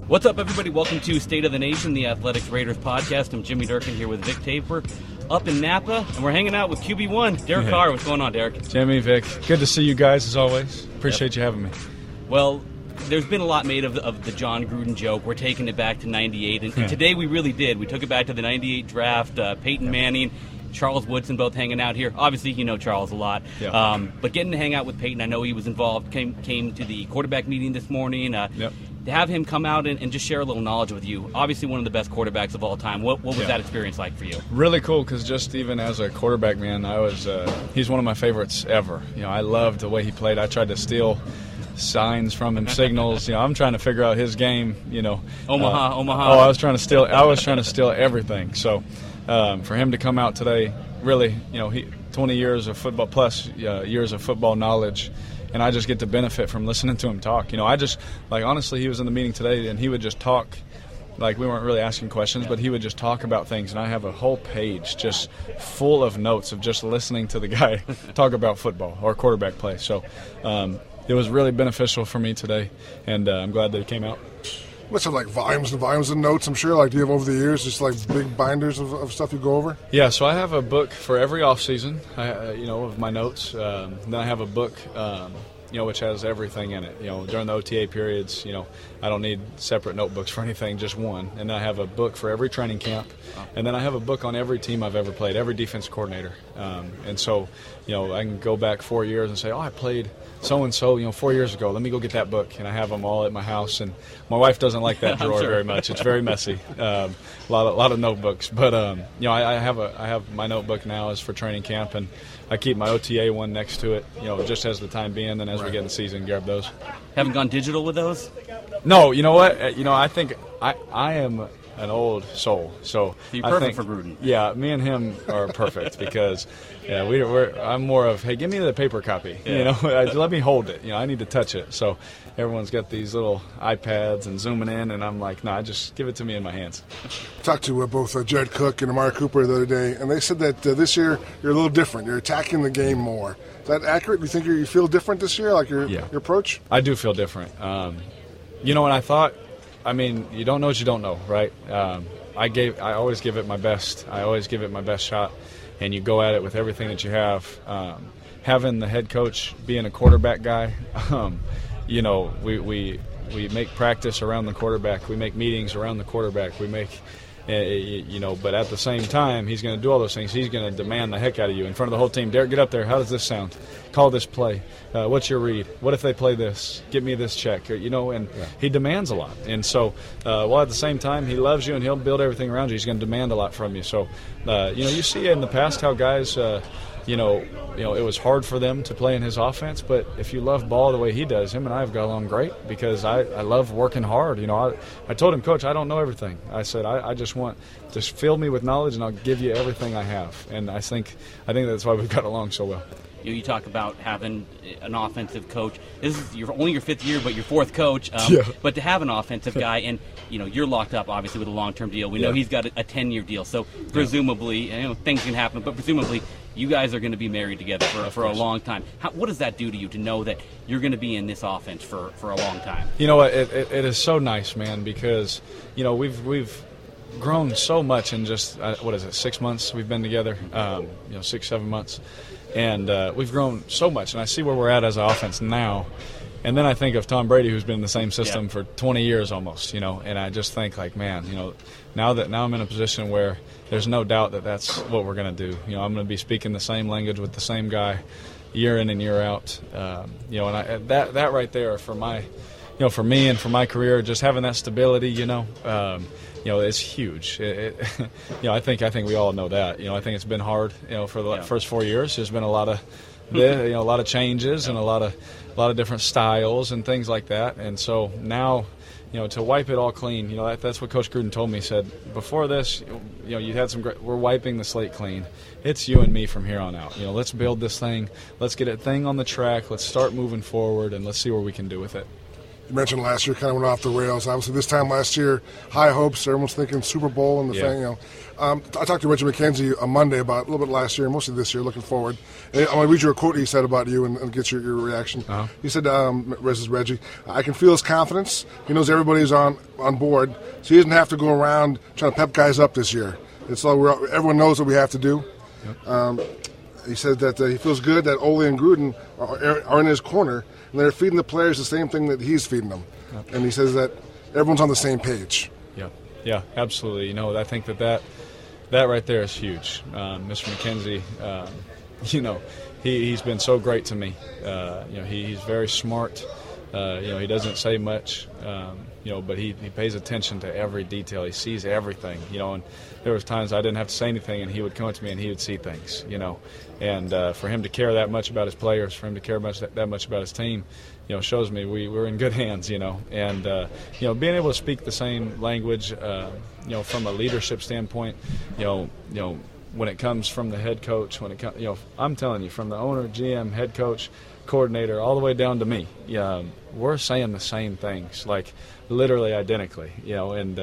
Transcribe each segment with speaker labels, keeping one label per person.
Speaker 1: What's up, everybody? Welcome to State of the Nation, the Athletics Raiders podcast. I'm Jimmy Durkin here with Vic Taper up in Napa, and we're hanging out with QB1, Derek Carr. What's going on, Derek?
Speaker 2: Jimmy, Vic, good to see you guys as always. Appreciate you having me.
Speaker 1: Well, there's been a lot made of the John Gruden joke. We're taking it back to 98, and today we really did. We took it back to the 98 draft, Peyton Manning, Charles Woodson both hanging out here. Obviously, you know Charles a lot. But getting to hang out with Peyton, I know he was involved, came to the quarterback meeting this morning. To have him come out and just share a little knowledge with you, obviously one of the best quarterbacks of all time. What was that experience like for you?
Speaker 2: Really cool, because just even as a quarterback, man, he's one of my favorites ever. I loved the way he played. I tried to steal signs from him, signals. I'm trying to figure out his game.
Speaker 1: Omaha.
Speaker 2: I was trying to steal everything. So for him to come out today, really, he 20 years of football plus years of football knowledge. And I just get to benefit from listening to him talk. Honestly, he was in the meeting today, and he would just talk. Like, we weren't really asking questions, but he would just talk about things. And I have a whole page just full of notes of just listening to the guy talk about football or quarterback play. So it was really beneficial for me today, and I'm glad that he came out.
Speaker 3: Must have like volumes and volumes of notes, I'm sure. Like, do you have over the years just like big binders of stuff you go over?
Speaker 2: Yeah, so I have a book for every off season, of my notes. Then I have a book, which has everything in it. During the OTA periods, I don't need separate notebooks for anything, just one. And then I have a book for every training camp. And then I have a book on every team I've ever played, every defense coordinator. And so, I can go back 4 years and say, I played so-and-so, 4 years ago. Let me go get that book. And I have them all at my house. And my wife doesn't like that drawer very much. It's very messy. A lot of notebooks. But, I have my notebook now is for training camp, and I keep my OTA one next to it, just as the time being. And as we get in the season, grab those.
Speaker 1: Haven't gone digital with those?
Speaker 2: No, you know what? I think I am an old soul. So
Speaker 1: you're perfect for Gruden.
Speaker 2: Yeah, me and him are perfect because I'm more of, hey, give me the paper copy. Let me hold it. I need to touch it. So everyone's got these little iPads and zooming in, and I'm like, no, just give it to me in my hands.
Speaker 3: Talked to both Jared Cook and Amari Cooper the other day, and they said that this year you're a little different. You're attacking the game more. Is that accurate? Do you think you feel different this year, like your approach?
Speaker 2: I do feel different. And I thought, you don't know what you don't know, right? I always give it my best. I always give it my best shot, and you go at it with everything that you have. Having the head coach being a quarterback guy, we make practice around the quarterback. We make meetings around the quarterback. We make, but at the same time, he's going to do all those things. He's going to demand the heck out of you in front of the whole team. Derek, get up there. How does this sound? Call this play. What's your read? What if they play this? Give me this check. And he demands a lot. And so, while at the same time he loves you and he'll build everything around you, he's going to demand a lot from you. So, you see in the past how guys, it was hard for them to play in his offense. But if you love ball the way he does, him and I have got along great because I love working hard. I told him, Coach, I don't know everything. I said, I just want to fill me with knowledge, and I'll give you everything I have. And I think that's why we've got along so well.
Speaker 1: You talk about having an offensive coach. This is only your fifth year, but your fourth coach. But to have an offensive guy, and you're locked up obviously with a long-term deal. We know he's got a 10-year deal, so presumably, things can happen. But presumably, you guys are going to be married together for a long time. What does that do to you to know that you're going to be in this offense for a long time?
Speaker 2: You know what? It is so nice, man, because we've grown so much in just 6 months we've been together. 6-7 months. And we've grown so much, and I see where we're at as an offense now. And then I think of Tom Brady, who's been in the same system for 20 years almost, and I just think, like, man, now I'm in a position where there's no doubt that that's what we're going to do. I'm going to be speaking the same language with the same guy year in and year out. And that right there for for me and for my career, just having that stability, it's huge. I think we all know that. I think it's been hard. For the first 4 years, there's been a lot of, a lot of changes and a lot of different styles and things like that. And so now, to wipe it all clean, that's what Coach Gruden told me. He said, before this, you had some great. We're wiping the slate clean. It's you and me from here on out. Let's build this thing. Let's get a thing on the track. Let's start moving forward, and let's see what we can do with it.
Speaker 3: You mentioned last year kind of went off the rails. Obviously, this time last year, high hopes. Everyone's thinking Super Bowl and the thing. I talked to Reggie McKenzie on Monday about a little bit last year, mostly this year, looking forward. And I want to read you a quote he said about you and get your reaction.
Speaker 2: Uh-huh.
Speaker 3: He said, this is Reggie, "I can feel his confidence. He knows everybody's on board, so he doesn't have to go around trying to pep guys up this year. It's all everyone knows what we have to do." Yep. He said that he feels good that Ole and Gruden are in his corner, and they're feeding the players the same thing that he's feeding them. Yep. And he says that everyone's on the same page.
Speaker 2: Yeah, absolutely. I think that right there is huge. Mr. McKenzie, he's been so great to me. He's very smart. He doesn't say much, but he pays attention to every detail. He sees everything, and there was times I didn't have to say anything, and he would come up to me and he would see things, And for him to care that much about his players, for him to care that much about his team, shows me we're in good hands, And being able to speak the same language, from a leadership standpoint, when it comes from the head coach, I'm telling you, from the owner, GM, head coach, coordinator, all the way down to me, we're saying the same things, like literally identically, and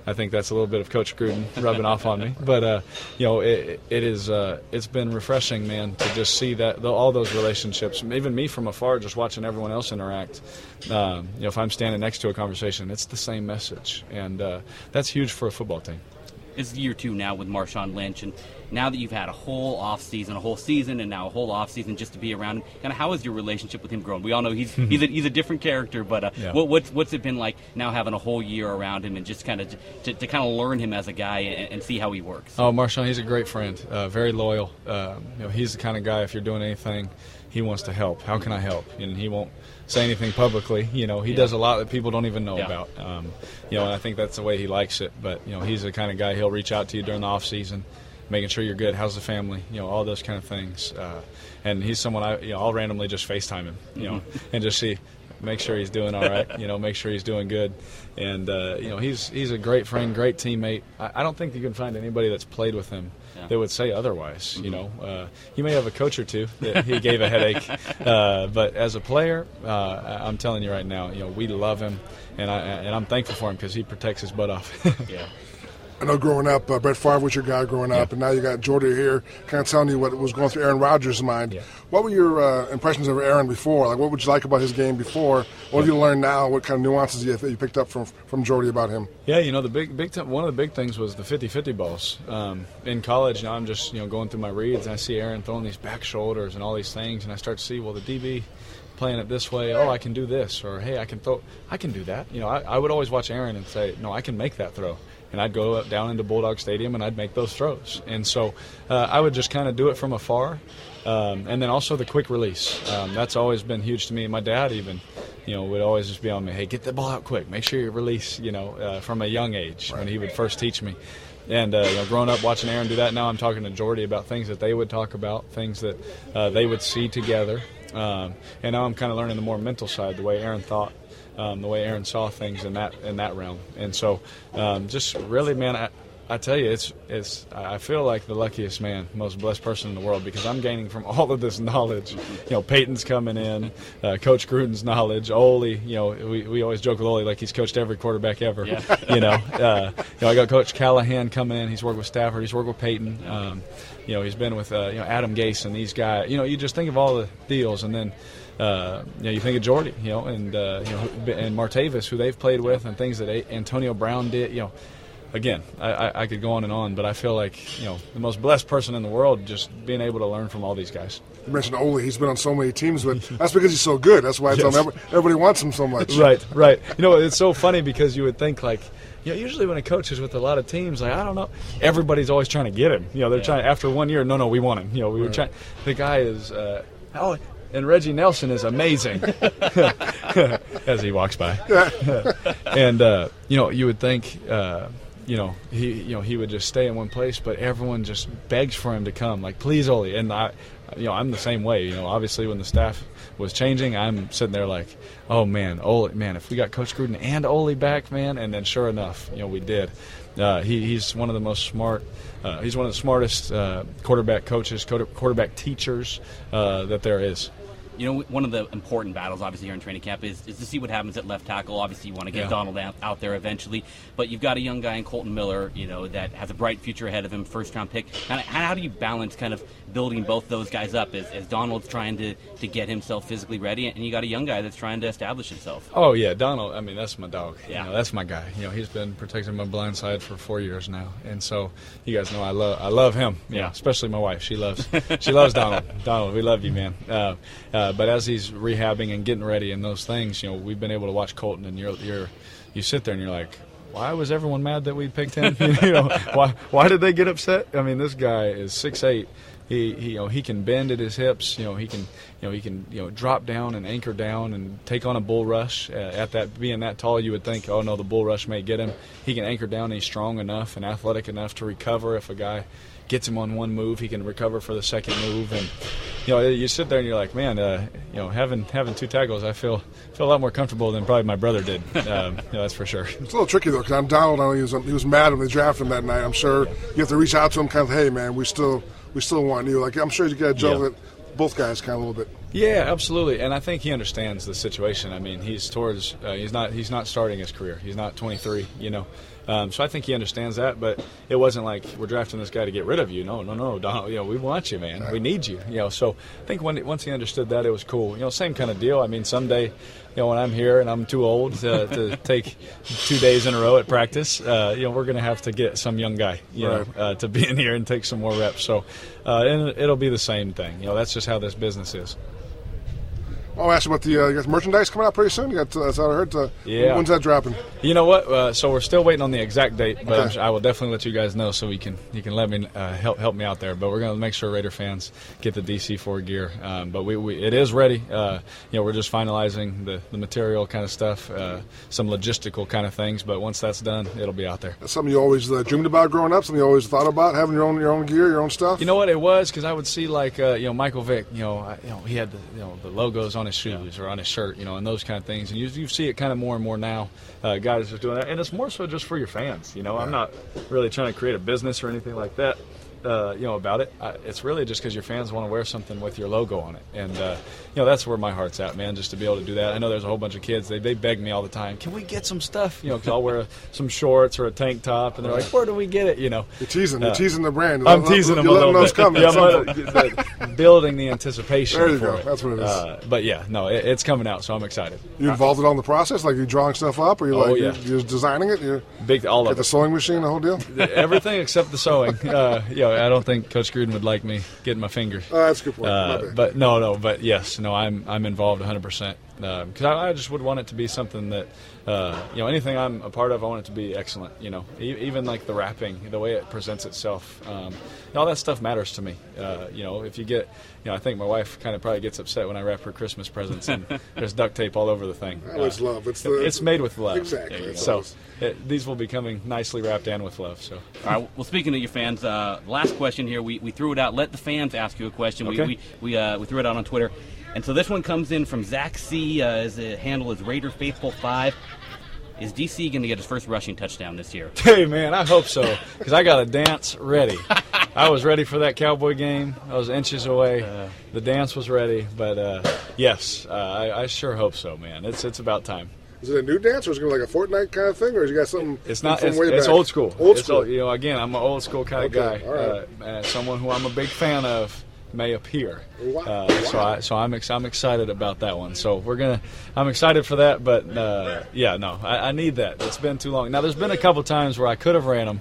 Speaker 2: I think that's a little bit of Coach Gruden rubbing off on me, but it's been refreshing, man, to just see that all those relationships, even me from afar, just watching everyone else interact. If I'm standing next to a conversation, it's the same message, and that's huge for a football team.
Speaker 1: It's year 2 now with Marshawn Lynch, and now that you've had a whole season, and now a whole off season just to be around him, kind of how has your relationship with him grown? We all know he's a different character, but what's it been like now having a whole year around him and just kind of to kind of learn him as a guy and see how he works?
Speaker 2: Oh, Marshawn, he's a great friend, very loyal. He's the kind of guy, if you're doing anything, he wants to help. How can I help? And he won't say anything publicly. He does a lot that people don't even know about. And I think that's the way he likes it. But he's the kind of guy, he'll reach out to you during the off season, making sure you're good. How's the family? All those kind of things. And he's someone I'll randomly just FaceTime him, and just make sure he's doing all right. Make sure he's doing good. And he's a great friend, great teammate. I don't think you can find anybody that's played with him that would say otherwise. He may have a coach or two that he gave a headache, but as a player, I'm telling you right now, we love him, and I'm thankful for him because he protects his butt off.
Speaker 3: I know growing up, Brett Favre was your guy growing up, and now you got Jordy here kind of telling you what was going through Aaron Rodgers' mind. What were your impressions of Aaron before? Like, what would you like about his game before? What have you learned now? What kind of nuances you picked up from Jordy about him?
Speaker 2: Yeah, the one of the big things was the 50-50 balls. In college, I'm just going through my reads, and I see Aaron throwing these back shoulders and all these things, and I start to see, well, the DB playing it this way, I can do this, or hey, I can do that. I would always watch Aaron and say, no, I can make that throw. And I'd go down into Bulldog Stadium and I'd make those throws. And so I would just kind of do it from afar. And then also the quick release. That's always been huge to me. My dad even, would always just be on me, hey, get the ball out quick. Make sure you release, from a young age when he would first teach me. And, growing up watching Aaron do that, now I'm talking to Jordy about things that they would talk about, things that they would see together. And now I'm kind of learning the more mental side, the way Aaron thought. The way Aaron saw things in that realm, and so just really, man, I tell you, I feel like the luckiest man, most blessed person in the world, because I'm gaining from all of this knowledge. Peyton's coming in, Coach Gruden's knowledge, Ole. We always joke with Ole like he's coached every quarterback ever. I got Coach Callahan coming in. He's worked with Stafford. He's worked with Peyton. He's been with Adam Gase and these guys. You just think of all the deals, and then. You think of Jordy, and Martavis, who they've played with, and things that Antonio Brown did. Again, I could go on and on, but I feel like the most blessed person in the world, just being able to learn from all these guys.
Speaker 3: You mentioned Ole; he's been on so many teams, but that's because he's so good. That's why I tell him everybody wants him so much.
Speaker 2: Right. It's so funny because you would think like. Usually when a coach is with a lot of teams, like, I don't know, everybody's always trying to get him. They're trying after 1 year. No, we want him. We were trying. The guy is. And Reggie Nelson is amazing as he walks by. And you would think he would just stay in one place, but everyone just begs for him to come. Like, please, Ole. And I'm the same way. Obviously when the staff was changing, I'm sitting there like, oh man, Ole, man, if we got Coach Gruden and Ole back, man. And then sure enough, we did. He's one of the most smart. He's one of the smartest quarterback coaches, quarterback teachers that there is.
Speaker 1: One of the important battles, obviously, here in training camp is to see what happens at left tackle. Obviously, you want to get Donald out there eventually, but you've got a young guy in Colton Miller, that has a bright future ahead of him, first-round pick. How do you balance kind of building both those guys up as Donald's trying to get himself physically ready, and you got a young guy that's trying to establish himself?
Speaker 2: Oh, yeah, Donald, I mean, that's my dog.
Speaker 1: Yeah.
Speaker 2: That's my guy. He's been protecting my blind side for 4 years now, and so you guys know I love him.
Speaker 1: Yeah.
Speaker 2: Especially my wife. She loves Donald. Donald, we love you, man. But as he's rehabbing and getting ready and those things, we've been able to watch Colton, and you sit there and you're like, why was everyone mad that we picked him? Why did they get upset? I mean, this guy is 6'8". He can bend at his hips. He can drop down and anchor down and take on a bull rush. At that being that tall, you would think, oh no, the bull rush may get him. He can anchor down. And he's strong enough and athletic enough to recover if a guy gets him on one move. He can recover for the second move. And you sit there and you're like, man, having two tackles, I feel a lot more comfortable than probably my brother did. That's for sure.
Speaker 3: It's a little tricky though, because I'm Donald. I know he was mad when they drafted him that night. I'm sure you have to reach out to him, kind of, hey man, we still want you. Like I'm sure you got to gel with both guys kind of a little bit.
Speaker 2: Yeah, absolutely, and I think he understands the situation. I mean, he's not starting his career. He's not 23, So I think he understands that, but it wasn't like we're drafting this guy to get rid of you. No, Donald. We want you, man. We need you. So I think once he understood that, it was cool. Same kind of deal. I mean, someday, when I'm here and I'm too old to take 2 days in a row at practice, we're going to have to get some young guy, to be in here and take some more reps. So, and it'll be the same thing. That's just how this business is.
Speaker 3: I'll ask you about you got merchandise coming out pretty soon. You got that's what I heard. When's that dropping?
Speaker 2: You know what? So we're still waiting on the exact date, but I will definitely let you guys know so you can let me help me out there. But we're going to make sure Raider fans get the DC4 gear. But it is ready. We're just finalizing the material kind of stuff, some logistical kind of things. But once that's done, it'll be out there.
Speaker 3: That's something you always dreamed about growing up. Something you always thought about, having your own gear, your own stuff.
Speaker 2: You know what? It was because I would see Michael Vick. He had the logos on his shoes or on his shirt, and those kind of things. And you see it kind of more and more now. Guys are doing that, and it's more so just for your fans. I'm not really trying to create a business or anything like that. About it. It's really just because your fans want to wear something with your logo on it, and that's where my heart's at, man. Just to be able to do that. I know there's a whole bunch of kids. They beg me all the time. Can we get some stuff? Because I'll wear some shorts or a tank top, and they're like, "Where do we get it?" You're teasing the brand. I'm teasing them a little bit.
Speaker 3: Coming.
Speaker 2: Building the anticipation.
Speaker 3: There you
Speaker 2: for
Speaker 3: go.
Speaker 2: it.
Speaker 3: That's what it is.
Speaker 2: But yeah, no, it's coming out, so I'm excited.
Speaker 3: You involved in the process? Like you drawing stuff up, or you're designing it?
Speaker 2: All of it.
Speaker 3: The sewing machine, the whole deal.
Speaker 2: Everything except the sewing. I don't think Coach Gruden would like me getting my fingers.
Speaker 3: That's a good point.
Speaker 2: But yes, I'm involved 100%. Because I just would want it to be something that, anything I'm a part of, I want it to be excellent. Even like the wrapping, the way it presents itself, all that stuff matters to me. If you get, I think my wife kind of probably gets upset when I wrap her Christmas presents and there's duct tape all over the thing.
Speaker 3: It's love.
Speaker 2: It's made with love.
Speaker 3: Exactly.
Speaker 2: So these will be coming nicely wrapped and with love. So.
Speaker 1: All right. Well, speaking of your fans, last question here. We threw it out. Let the fans ask you a question.
Speaker 2: Okay.
Speaker 1: We threw it out on Twitter. And so this one comes in from Zach C. His handle is Raider Faithful 5. Is DC going to get his first rushing touchdown this year?
Speaker 2: Hey, man, I hope so, because I got a dance ready. I was ready for that Cowboy game. I was inches away. The dance was ready. But, yes, I sure hope so, man. It's about time.
Speaker 3: Is it a new dance, or is it like a Fortnite kind of thing, or has you got something?
Speaker 2: It's not.
Speaker 3: From way
Speaker 2: it's
Speaker 3: back?
Speaker 2: old school.
Speaker 3: Old school.
Speaker 2: Again, I'm an old school kind of guy.
Speaker 3: All right.
Speaker 2: Someone who I'm a big fan of may appear.
Speaker 3: Wow.
Speaker 2: So I'm excited about that one. So I'm excited for that. But I need that. It's been too long. Now there's been a couple times where I could have ran them,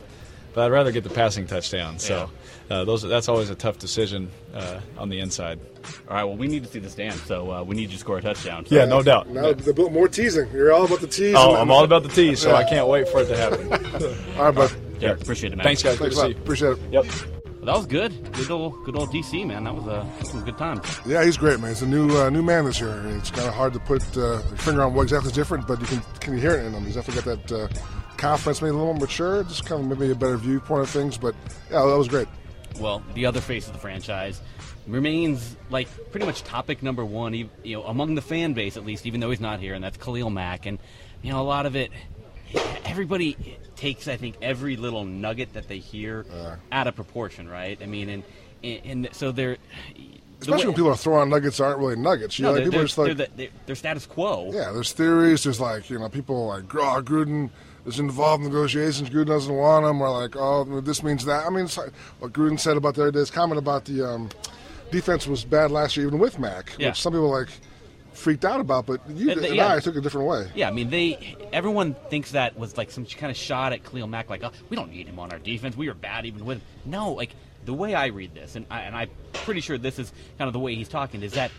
Speaker 2: but I'd rather get the passing touchdown. So that's always a tough decision on the inside.
Speaker 1: All right. Well, we need to see this dance, so we need you to score a touchdown.
Speaker 2: Yeah, no doubt.
Speaker 3: Now the more teasing. You're all about the tease.
Speaker 2: Oh, I'm all about the tease, so I can't wait for it to happen.
Speaker 3: All right, bud.
Speaker 1: Yeah, appreciate it, man.
Speaker 2: Thanks, guys.
Speaker 3: Thanks
Speaker 2: Good
Speaker 3: a
Speaker 2: to
Speaker 3: lot.
Speaker 2: see you.
Speaker 3: Appreciate it.
Speaker 2: Yep.
Speaker 1: Well, that was good. Good old DC, man. That was some good times.
Speaker 3: Yeah, he's great, man. He's a new man this year. It's kind of hard to put your finger on what exactly is different, but can you hear it in him? He's definitely got that confidence, maybe a little more mature, just kind of maybe a better viewpoint of things. But yeah, that was great. Well,
Speaker 1: the other face of the franchise remains like pretty much topic number one, among the fan base at least, even though he's not here, and that's Khalil Mack. And a lot of it, everybody takes, I think, every little nugget that they hear out of proportion, right? I mean, and so
Speaker 3: especially when people are throwing nuggets that aren't really nuggets. You know, like, people are just like
Speaker 1: they're status quo.
Speaker 3: Yeah, there's theories. There's like, people like, oh, Gruden is involved in negotiations. Gruden doesn't want him, or like, oh, this means that. I mean, it's like what Gruden said about the other day's comment about the defense was bad last year, even with Mac, which some people like freaked out about, but I took a different way.
Speaker 1: Yeah, I mean, everyone thinks that was like some kind of shot at Khalil Mack, like, oh, we don't need him on our defense. We were bad even with him. No, like, the way I read this, and I'm pretty sure this is kind of the way he's talking, is that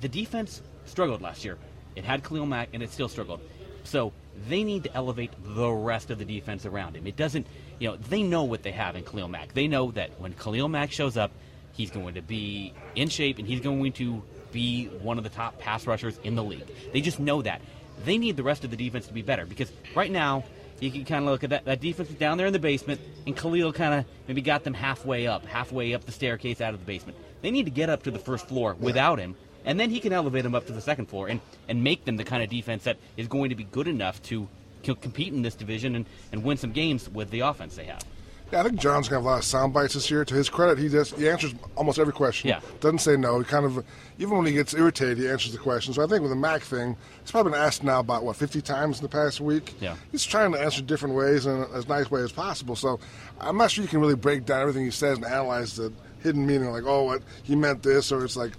Speaker 1: the defense struggled last year. It had Khalil Mack, and it still struggled. So they need to elevate the rest of the defense around him. It doesn't, they know what they have in Khalil Mack. They know that when Khalil Mack shows up, he's going to be in shape, and he's going to be one of the top pass rushers in the league. They just know that. They need the rest of the defense to be better, because right now, you can kind of look at that defense is down there in the basement, and Khalil kind of maybe got them halfway up the staircase out of the basement. They need to get up to the first floor without him, and then he can elevate them up to the second floor and make them the kind of defense that is going to be good enough to compete in this division and win some games with the offense they have.
Speaker 3: Yeah, I think John's going to have a lot of sound bites this year. To his credit, he answers almost every question.
Speaker 1: Yeah.
Speaker 3: Doesn't say no. He kind of, even when he gets irritated, he answers the question. So I think with the Mac thing, he's probably been asked now about, 50 times in the past week?
Speaker 1: Yeah.
Speaker 3: He's trying to answer different ways in as nice way as possible. So I'm not sure you can really break down everything he says and analyze the hidden meaning, like, oh, what he meant this, or it's like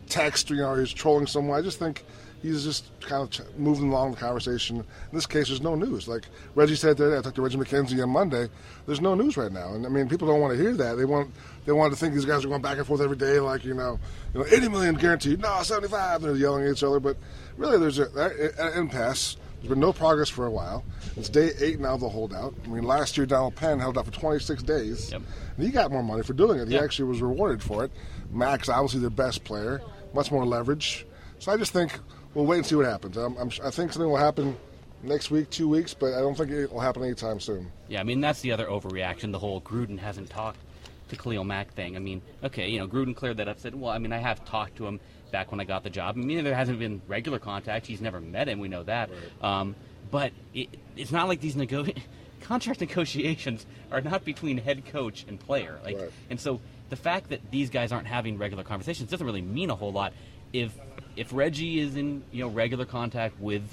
Speaker 3: text, or he's trolling someone. I just think he's just kind of moving along the conversation. In this case, there's no news. Like Reggie said today, I talked to Reggie McKenzie on Monday, there's no news right now. And, I mean, people don't want to hear that. They want to think these guys are going back and forth every day, like, 80 million guaranteed. No, 75. They're yelling at each other. But really, there's an impasse. There's been no progress for a while. It's day 8 now of the holdout. I mean, last year, Donald Penn held out for 26 days. Yep. And he got more money for doing it. He actually was rewarded for it. Max, obviously their best player, much more leverage. So I just think we'll wait and see what happens. I think something will happen next week, 2 weeks, but I don't think it will happen anytime soon.
Speaker 1: Yeah, I mean, that's the other overreaction, the whole Gruden hasn't talked to Khalil Mack thing. I mean, okay, Gruden cleared that up, said, well, I mean, I have talked to him back when I got the job. I mean, there hasn't been regular contact. He's never met him. We know that. Right. But it's not like these contract negotiations are not between head coach and player. Right. And so the fact that these guys aren't having regular conversations doesn't really mean a whole lot. If Reggie is in regular contact with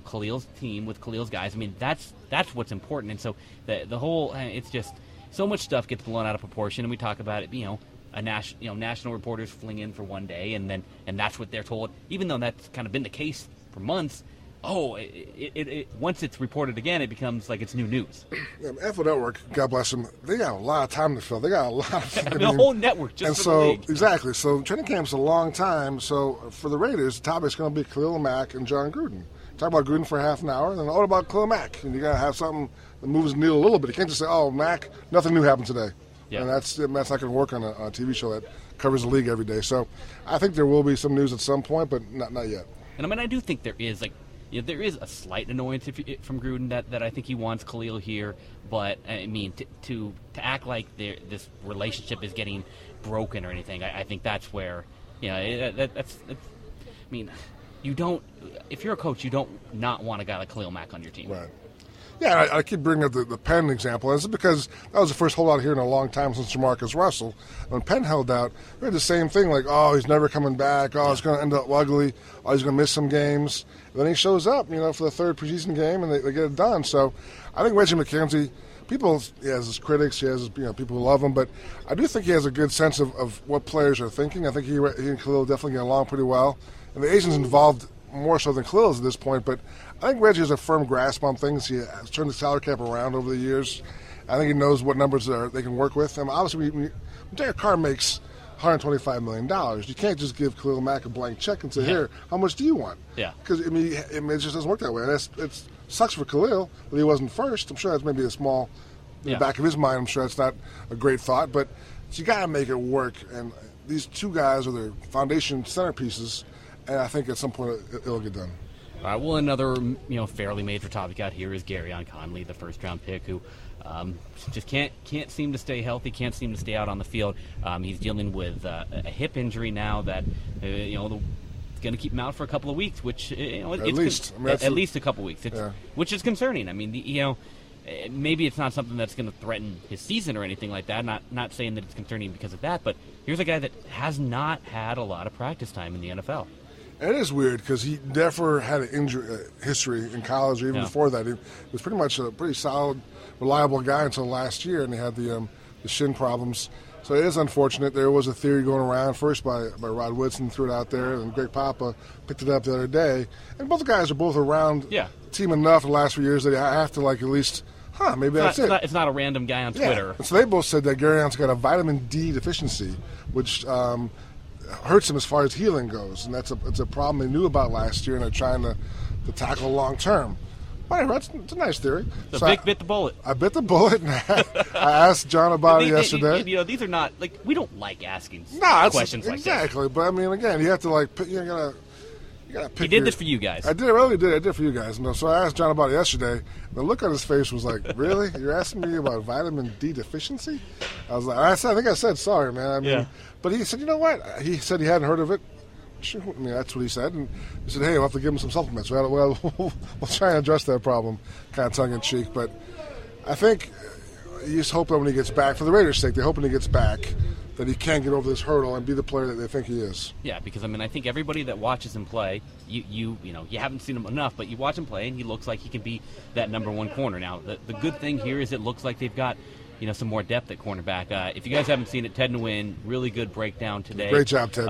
Speaker 1: Khalil's team, with Khalil's guys, I mean that's what's important. And so the whole it's just so much stuff gets blown out of proportion, and we talk about it. National reporters fling in for one day, and that's what they're told. Even though that's kind of been the case for months. Once it's reported again, it becomes like it's new news.
Speaker 3: Yeah, NFL Network, God bless them, they got a lot of time to fill. They got a lot of
Speaker 1: the whole network just for the league.
Speaker 3: Exactly. So training camp's a long time. So for the Raiders, the topic's going to be Khalil Mack and John Gruden. Talk about Gruden for half an hour, and then what about Khalil Mack? And you got to have something that moves the needle a little bit. You can't just say, "Oh, Mack, nothing new happened today." Yeah. And that's not going to work on a TV show that covers the league every day. So I think there will be some news at some point, but not yet.
Speaker 1: And I mean, I do think there is there is a slight annoyance from Gruden that I think he wants Khalil here, but I mean to act like this relationship is getting broken or anything, I think that's where that's I mean, you don't, if you're a coach, you don't not want a guy like Khalil Mack on your team.
Speaker 3: Right. Yeah, I keep bringing up the Penn example. And it's because that was the first holdout here in a long time since Jamarcus Russell. When Penn held out, we had the same thing, like, oh, he's never coming back. Oh, it's going to end up ugly. Oh, he's going to miss some games. And then he shows up, for the third preseason game, and they get it done. So I think Reggie McKenzie, he has his critics, he has his, people who love him, but I do think he has a good sense of what players are thinking. I think he and Khalil definitely get along pretty well. And the agent's involved more so than Khalil is at this point, but I think Reggie has a firm grasp on things. He has turned the salary cap around over the years. I think he knows what numbers they can work with. And obviously, when Derek Carr makes $125 million, you can't just give Khalil Mack a blank check and say, here, how much do you want?
Speaker 1: Yeah.
Speaker 3: Because, it just doesn't work that way. And it sucks for Khalil that he wasn't first. I'm sure that's maybe a small, in the back of his mind, I'm sure that's not a great thought. But you got to make it work. And these two guys are the foundation centerpieces, and I think at some point it'll get done.
Speaker 1: All right, well, another fairly major topic out here is Garyon Conley, the first-round pick, who just can't seem to stay healthy, can't seem to stay out on the field. He's dealing with a hip injury now that it's going to keep him out for a couple of weeks, which
Speaker 3: at least
Speaker 1: a couple of weeks, which is concerning. I mean, maybe it's not something that's going to threaten his season or anything like that. Not saying that it's concerning because of that, but here's a guy that has not had a lot of practice time in the NFL.
Speaker 3: It is weird because he never had an injury history in college or even before that. He was pretty much a pretty solid, reliable guy until last year, and he had the shin problems. So it is unfortunate. There was a theory going around first by Rod Woodson, threw it out there, and Greg Papa picked it up the other day. And both guys are both around the team enough the last few years that I have to at least, maybe that's it.
Speaker 1: It's not a random guy on Twitter.
Speaker 3: And so they both said that Garion's got a vitamin D deficiency, which hurts him as far as healing goes, and it's a problem they knew about last year, and they're trying to tackle long term. Whatever, it's a nice theory.
Speaker 1: So Vic bit the bullet.
Speaker 3: I bit the bullet, and I asked John about it yesterday.
Speaker 1: These are not we don't like asking questions like this.
Speaker 3: Exactly, but I mean, again, you have to you gotta pick.
Speaker 1: He did this for you guys.
Speaker 3: I really did. I did for you guys. So I asked John about it yesterday. The look on his face was like, "Really? You're asking me about vitamin D deficiency?" I was like, I think I said sorry, man. I mean, but he said, you know what? He said he hadn't heard of it. Sure, I mean, that's what he said. And he said, hey, we'll have to give him some supplements. We'll try and address that problem, kind of tongue-in-cheek. But I think you just hope that when he gets back, for the Raiders' sake, they hope when he gets back that he can get over this hurdle and be the player that they think he is.
Speaker 1: Yeah, because, I mean, I think everybody that watches him play, you haven't seen him enough, but you watch him play, and he looks like he can be that number one corner. Now, the good thing here is it looks like they've got some more depth at cornerback. If you guys haven't seen it, Ted Nguyen, really good breakdown today.
Speaker 3: Great job, Ted.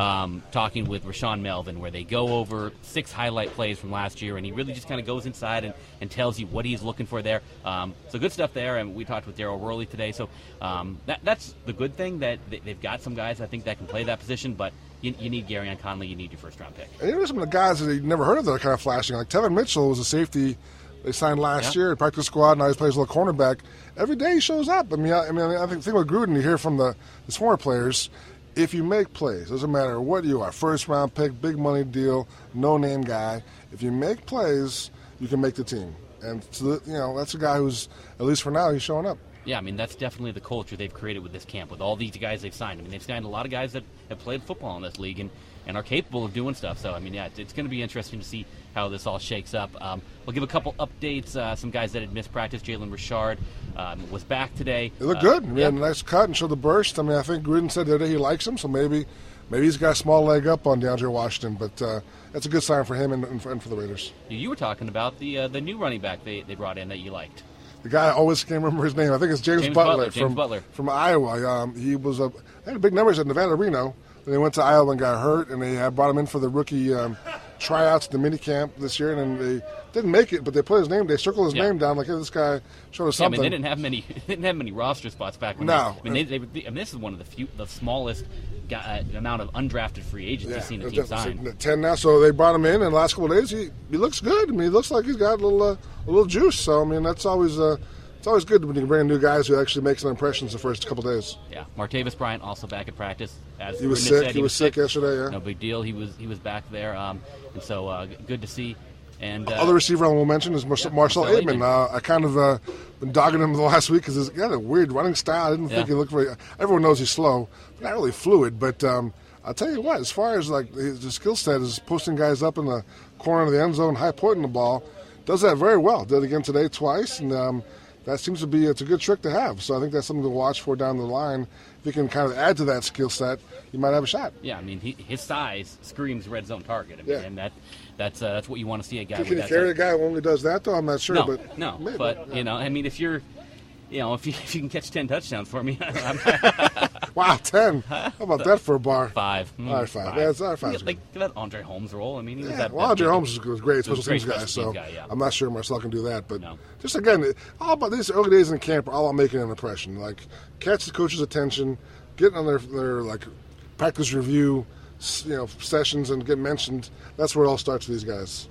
Speaker 1: Talking with Rashawn Melvin, where they go over 6 highlight plays from last year, and he really just kind of goes inside and tells you what he's looking for there. So good stuff there, and we talked with Darryl Worley today. So that's the good thing, that they've got some guys, I think, that can play that position, but you need Garyon Conley, you need your first-round pick.
Speaker 3: And even some of the guys that you never heard of that are kind of flashing. Like Tevin Mitchell was a safety they signed last year, practice squad, now he plays a little cornerback. Every day he shows up. I think with Gruden, you hear from the former players, if you make plays, doesn't matter what you are, first-round pick, big money deal, no-name guy, if you make plays, you can make the team. And so, that's a guy who's, at least for now, he's showing up.
Speaker 1: Yeah, I mean, that's definitely the culture they've created with this camp, with all these guys they've signed. I mean, they've signed a lot of guys that have played football in this league and are capable of doing stuff. So, I mean, it's going to be interesting to see how this all shakes up. We'll give a couple updates. Some guys that had missed practice. Jalen Richard was back today.
Speaker 3: He looked good. He had a nice cut and showed the burst. I mean, I think Gruden said the other day he likes him, so maybe he's got a small leg up on DeAndre Washington, but that's a good sign for him and for the Raiders. You
Speaker 1: were talking about the new running back they brought in that you liked.
Speaker 3: The guy, I always can't remember his name. I think it's James Butler from Iowa. He had big numbers at Nevada Reno. Then he went to Iowa and got hurt, and they brought him in for the rookie tryouts at the minicamp this year, and they didn't make it, but they put his name, they circled his name down, like, hey, this guy showed us something.
Speaker 1: I mean, they didn't have many roster spots back when.
Speaker 3: No.
Speaker 1: This is one of the smallest amount of undrafted free agents you've seen a team sign.
Speaker 3: 10 now, so they brought him in, and the last couple of days he looks good. I mean, he looks like he's got a little juice. So I mean, that's always it's always good when you can bring in new guys who actually make some impressions the first couple of days.
Speaker 1: Yeah, Martavis Bryant also back at practice. As
Speaker 3: he was sick. He was sick yesterday. Yeah,
Speaker 1: no big deal. He was back there, and so good to see. And
Speaker 3: other receiver I will mention is Marcel Aitman. I kind of been dogging him the last week because he's got a weird running style. I didn't think he looked very. Everyone knows he's slow, but not really fluid. But I'll tell you what, as far as like his skill set is posting guys up in the corner of the end zone, high pointing the ball, does that very well. Did it again today twice, and that seems to be it's a good trick to have. So I think that's something to watch for down the line. If you can kind of add to that skill set, you might have a shot.
Speaker 1: Yeah, I mean his size screams red zone target. I mean, and that's what you want to see a guy.
Speaker 3: Can you carry a guy who only does that though? I'm not sure.
Speaker 1: No,
Speaker 3: maybe.
Speaker 1: But I mean, if you're, if you can catch 10 touchdowns for me,
Speaker 3: wow, 10. How about that for a bar?
Speaker 1: 5.
Speaker 3: All right, 5. Yeah, it's 5.
Speaker 1: Like that Andre Holmes role. I mean, he was that.
Speaker 3: Well, Andre Holmes was great, special teams guy. So I'm not sure Marcel can do that. But just again, all about these early days in camp are all about making an impression. Like catch the coach's attention, get on their like practice review, sessions, and get mentioned. That's where it all starts for these guys.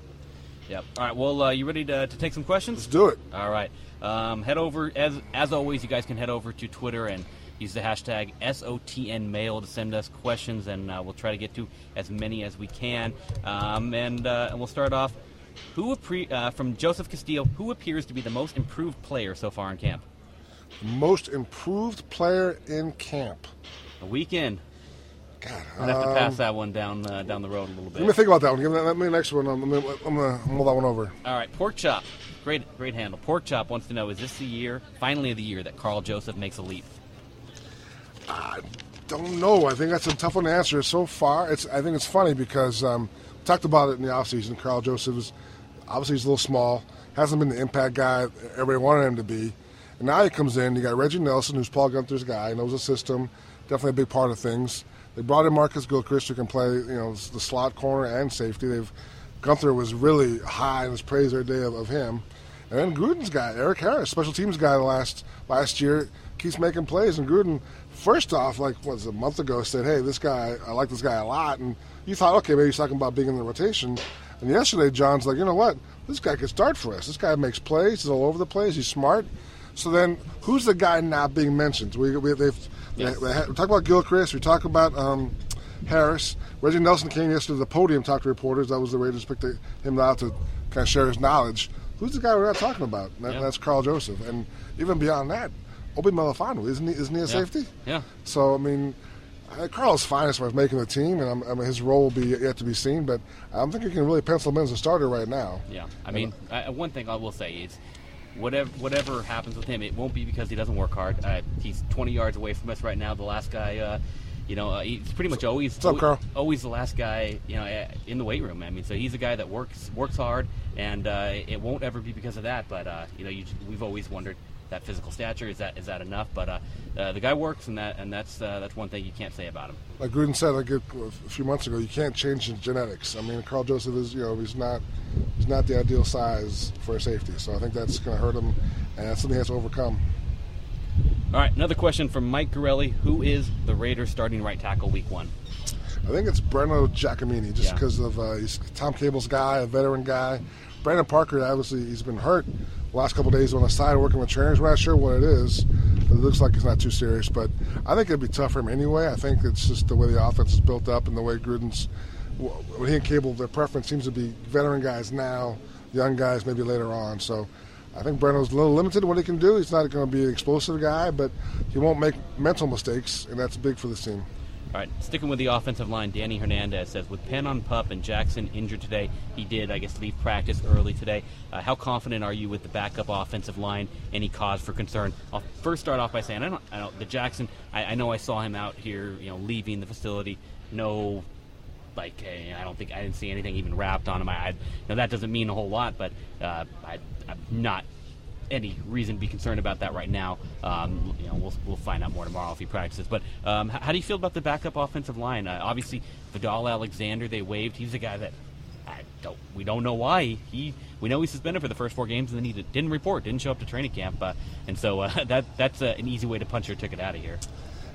Speaker 1: Yep. All right. Well, you ready to take some questions?
Speaker 3: Let's do it.
Speaker 1: All right. Head over, as always, you guys can head over to Twitter and use the hashtag SOTNMail to send us questions, and we'll try to get to as many as we can. And we'll start off from Joseph Castillo. Who appears to be the most improved player so far in camp?
Speaker 3: Most improved player in camp.
Speaker 1: A week in.
Speaker 3: God,
Speaker 1: I'd have to pass that one down the road a little bit.
Speaker 3: Let me think about that one. Give me the next one. I'm gonna mull that one over.
Speaker 1: All right, Pork Chop. great handle. Pork Chop wants to know, is this finally the year that Carl Joseph makes a leap?
Speaker 3: I don't know. I think that's a tough one to answer so far. I think it's funny because we talked about it in the offseason. Carl Joseph is obviously he's a little small, hasn't been the impact guy everybody wanted him to be. And now he comes in, you got Reggie Nelson, who's Paul Gunther's guy, knows the system, definitely a big part of things. They brought in Marcus Gilchrist, who can play, the slot corner and safety. Gunther was really high in his praise every day of him. And then Gruden's guy, Eric Harris, special teams guy last year, keeps making plays. And Gruden, first off, a month ago, said, hey, I like this guy a lot. And you thought, okay, maybe he's talking about being in the rotation. And yesterday, John's like, you know what? This guy could start for us. This guy makes plays. He's all over the place. He's smart. So then, who's the guy not being mentioned? We talk about Gilchrist. We talk about Harris. Reggie Nelson came yesterday to the podium, talked to reporters. That was the Raiders picked him out to kind of share his knowledge. Who's the guy we're not talking about? That's Carl Joseph. And even beyond that, Obi Melifonwu, isn't he a safety?
Speaker 1: Yeah.
Speaker 3: So, I mean, Carl's fine as far as making the team, and his role will be yet to be seen, but I don't think you can really pencil him in as a starter right now.
Speaker 1: Yeah. I mean, one thing I will say is, whatever happens with him, it won't be because he doesn't work hard. He's 20 yards away from us right now. The last guy, he's pretty much always the last guy, in the weight room. I mean, so he's a guy that works hard, and it won't ever be because of that. But we've always wondered that physical stature is that enough? But the guy works, and that's one thing you can't say about him.
Speaker 3: Like Gruden said a few months ago, you can't change his genetics. I mean, Carl Joseph is he's not the ideal size for a safety, so I think that's going to hurt him, and that's something he has to overcome.
Speaker 1: All right, another question from Mike Gorelli. Who is the Raiders starting right tackle week 1?
Speaker 3: I think it's Breno Giacomini, just because of he's Tom Cable's guy, a veteran guy. Brandon Parker, obviously, he's been hurt the last couple of days on the side working with trainers. We're not sure what it is, but it looks like it's not too serious. But I think it'd be tough for him anyway. I think it's just the way the offense is built up and the way Gruden's, when he and Cable, their preference seems to be veteran guys now, young guys maybe later on. So I think Breno's a little limited in what he can do. He's not going to be an explosive guy, but he won't make mental mistakes, and that's big for this team.
Speaker 1: All right, sticking with the offensive line, Danny Hernandez says, with Penn on PUP and Jackson injured today, he did, I guess, leave practice early today. How confident are you with the backup offensive line? Any cause for concern? I'll first start off by saying, I don't the Jackson, I know I saw him out here, leaving the facility. No, I didn't see anything even wrapped on him. That doesn't mean a whole lot, but I'm not any reason to be concerned about that right now. We'll find out more tomorrow if he practices. But how do you feel about the backup offensive line? Obviously, Vidal Alexander, they waived. He's a guy that we don't know why. We know he's suspended for the first 4 games, and then he didn't show up to training camp. And so that's an easy way to punch your ticket out of here.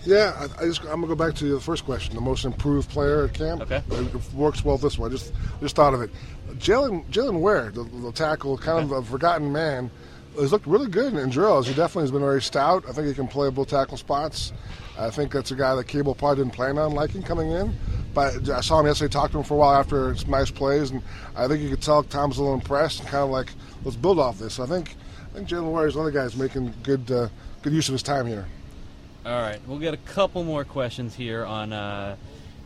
Speaker 3: Yeah, I'm going to go back to the first question, the most improved player at camp.
Speaker 1: Okay.
Speaker 3: It works well this way. I just thought of it. Jalen Ware, the tackle, kind of a forgotten man, he's looked really good in drills. He definitely has been very stout. I think he can play both tackle spots. I think that's a guy that Cable probably didn't plan on liking coming in. But I saw him yesterday, talked to him for a while after some nice plays, and I think you could tell Tom's a little impressed and kind of like, let's build off this. So I think Jalen Ware is one of the guys making good use of his time here.
Speaker 1: All right, we'll get a couple more questions here on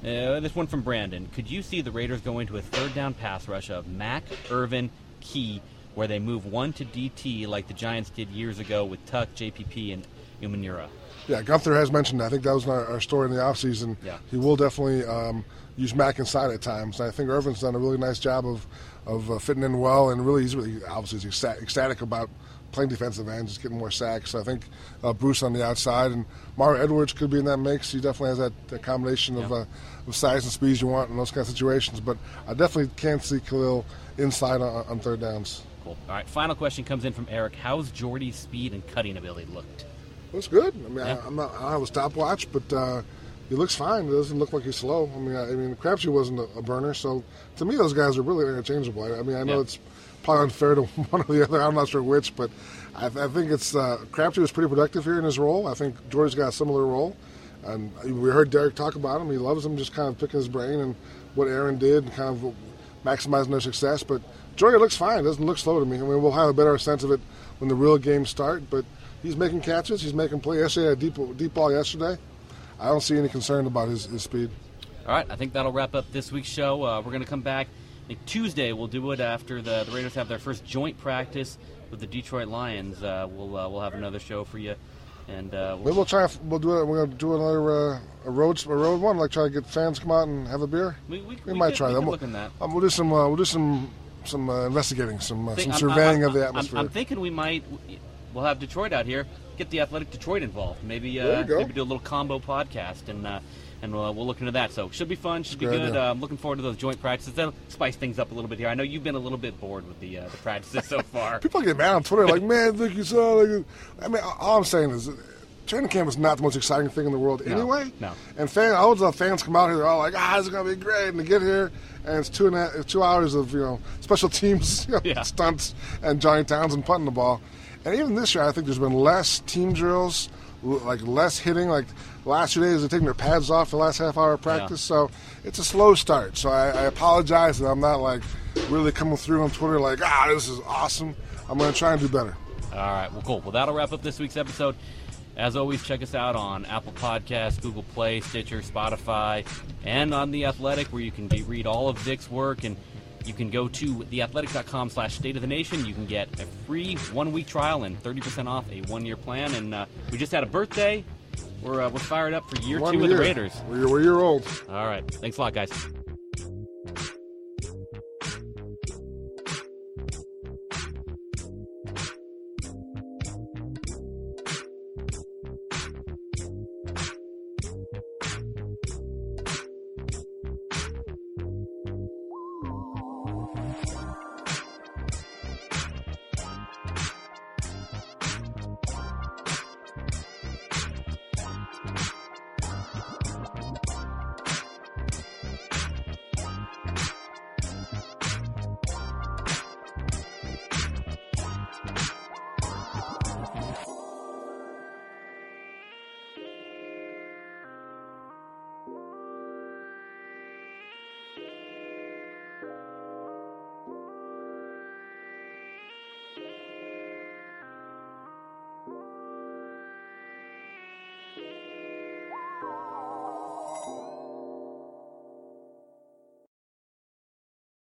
Speaker 1: this one from Brandon. Could you see the Raiders going to a third down pass rush of Mack, Irvin, Key, where they move one to DT like the Giants did years ago with Tuck, JPP, and Umanura? Yeah,
Speaker 3: Gunther has mentioned that. I think that was our story in the offseason.
Speaker 1: Yeah.
Speaker 3: He will definitely use Mack inside at times. And I think Irvin's done a really nice job of fitting in well, and really he's ecstatic about playing defensive end, just getting more sacks. So I think Bruce on the outside, and Mario Edwards could be in that mix. He definitely has that combination of size and speed you want in those kind of situations. But I definitely can't see Khalil inside on third downs.
Speaker 1: Cool. All right, final question comes in from Eric. How's Jordy's speed and cutting ability looked?
Speaker 3: Looks good. I mean, I don't have a stopwatch, but he looks fine. It doesn't look like he's slow. I mean, Crabtree wasn't a burner, so to me, those guys are really interchangeable. I mean, I know it's probably unfair to one or the other. I'm not sure which, but I think it's Crabtree was pretty productive here in his role. I think Jordy's got a similar role, and we heard Derek talk about him. He loves him, just kind of picking his brain and what Aaron did and kind of maximizing their success. But Jordy looks fine. It doesn't look slow to me. I mean, we'll have a better sense of it when the real games start, but he's making catches. He's making plays. Yesterday, a deep ball yesterday. I don't see any concern about his speed.
Speaker 1: All right, I think that'll wrap up this week's show. We're going to come back Tuesday. We'll do it after the Raiders have their first joint practice with the Detroit Lions, we'll have another show for you. And
Speaker 3: maybe we'll try. We're gonna do another a road one. Like try to get fans to come out and have a beer.
Speaker 1: We
Speaker 3: might try that.
Speaker 1: Look in that.
Speaker 3: We'll do some investigating, some surveying of the atmosphere.
Speaker 1: I'm thinking we'll have Detroit out here. Get the Athletic Detroit involved. Maybe do a little combo podcast and we'll look into that. So should be fun. Should be good. I'm looking forward to those joint practices. That'll spice things up a little bit here. I know you've been a little bit bored with the practices so far.
Speaker 3: People get mad on Twitter like, man, look, you saw. Like, I mean, all I'm saying is, training camp is not the most exciting thing in the world anyway.
Speaker 1: No.
Speaker 3: And all the fans come out here, they're all like, this is gonna be great. And they get here, and it's 2 hours of special teams stunts and Johnny Townsend punting the ball. And even this year, I think there's been less team drills, like less hitting. Like the last 2 days, they're taking their pads off the last half hour of practice. So it's a slow start. So I apologize that I'm not like really coming through on Twitter like, this is awesome. I'm going to try and do better.
Speaker 1: All right. Well, cool. Well, that'll wrap up this week's episode. As always, check us out on Apple Podcasts, Google Play, Stitcher, Spotify, and on The Athletic, where you can read all of Dick's work. And you can go to theathletic.com/State of the Nation. You can get a free 1-week trial and 30% off a 1-year plan. And we just had a birthday. We're fired up for year 2 of the Raiders.
Speaker 3: We're a year old.
Speaker 1: All right. Thanks a lot, guys.